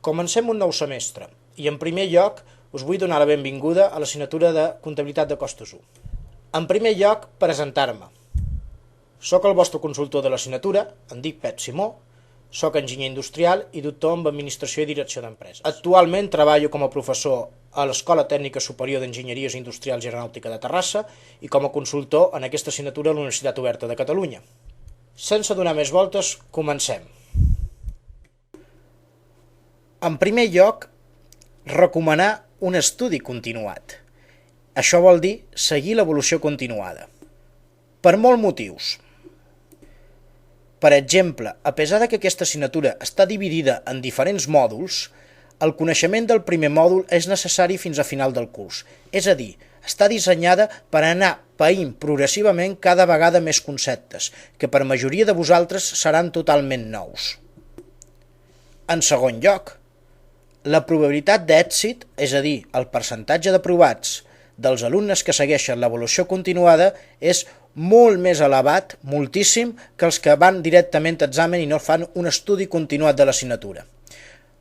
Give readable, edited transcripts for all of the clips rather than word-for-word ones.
Comencem un nou semestre i, en primer lloc, us vull donar la benvinguda a l'assignatura de Comptabilitat de Costos 1. En primer lloc, presentar-me. Soc el vostre consultor de l'assignatura, em dic Pep Simó, soc enginyer industrial i doctor en Administració i Direcció d'Empreses. Actualment treballo com a professor a l'Escola Tècnica Superior d'Enginyeries Industrials i Aeronàutica de Terrassa i com a consultor en aquesta assignatura a la Universitat Oberta de Catalunya. Sense donar més voltes, comencem. En primer lloc, recomanar un estudi continuat. Això vol dir seguir l'evolució continuada. Per molts motius. Per exemple, a pesar que aquesta assignatura està dividida en diferents mòduls, el coneixement del primer mòdul és necessari fins a final del curs. És a dir, està dissenyada per anar païnt progressivament cada vegada més conceptes, que per majoria de vosaltres seran totalment nous. En segon lloc, la probabilitat d'èxit, és a dir, el percentatge d'aprovats dels alumnes que segueixen l'evolució continuada, és molt més elevat, moltíssim, que els que van directament a examen i no fan un estudi continuat de l'assignatura.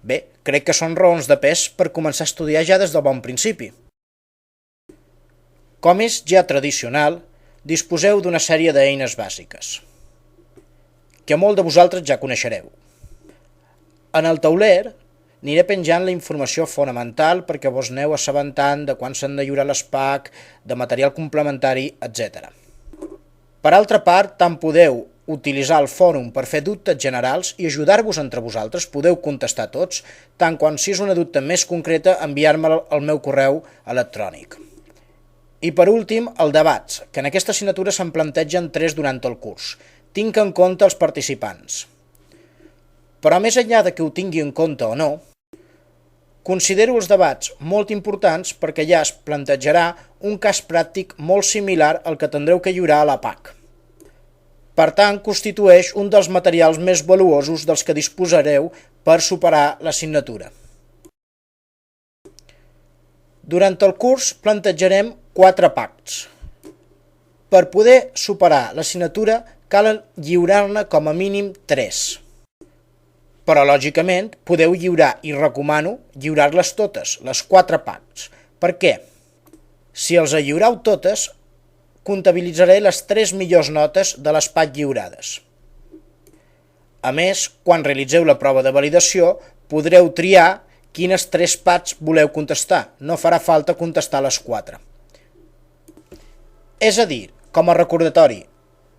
Bé, crec que són raons de pes per començar a estudiar ja des del bon principi. Com és ja tradicional, disposeu d'una sèrie d'eines bàsiques, que molt de vosaltres ja coneixereu. En el tauler aniré penjant la informació fonamental perquè vos aneu assabentant de quan s'han de lliurar les PAC, de material complementari, etc. Per altra part, tant podeu utilitzar el fòrum per fer dubtes generals i ajudar-vos entre vosaltres, podeu contestar tots, tant quan si és una dubte més concreta, enviar-me al meu correu electrònic. I per últim, el debats, que en aquesta assignatura se'n plantegen 3 durant el curs. Tinc en compte els participants. Però més enllà de que ho tingui en compte o no, considero els debats molt importants perquè ja es plantejarà un cas pràctic molt similar al que tindreu que lliurar a la PAC. Per tant, constitueix un dels materials més valuosos dels que disposareu per superar l'assignatura. Durant el curs plantejarem 4 PACs. Per poder superar l'assignatura cal lliurar-ne com a mínim 3. Però, lògicament, podeu lliurar, i recomano, lliurar-les totes, les 4 PACs. Per què? Si els lliurau totes, comptabilitzaré les 3 millors notes de les PAC lliurades. A més, quan realitzeu la prova de validació, podreu triar quines 3 PACs voleu contestar. No farà falta contestar les 4. És a dir, com a recordatori,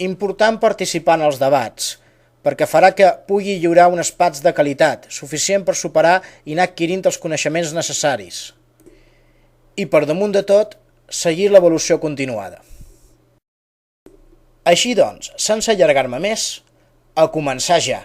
important participar en els debats, perquè farà que pugui lliurar unes PACs de qualitat, suficient per superar i anar adquirint els coneixements necessaris. I per damunt de tot, seguir l'evolució continuada. Així doncs, sense allargar-me més, a començar ja!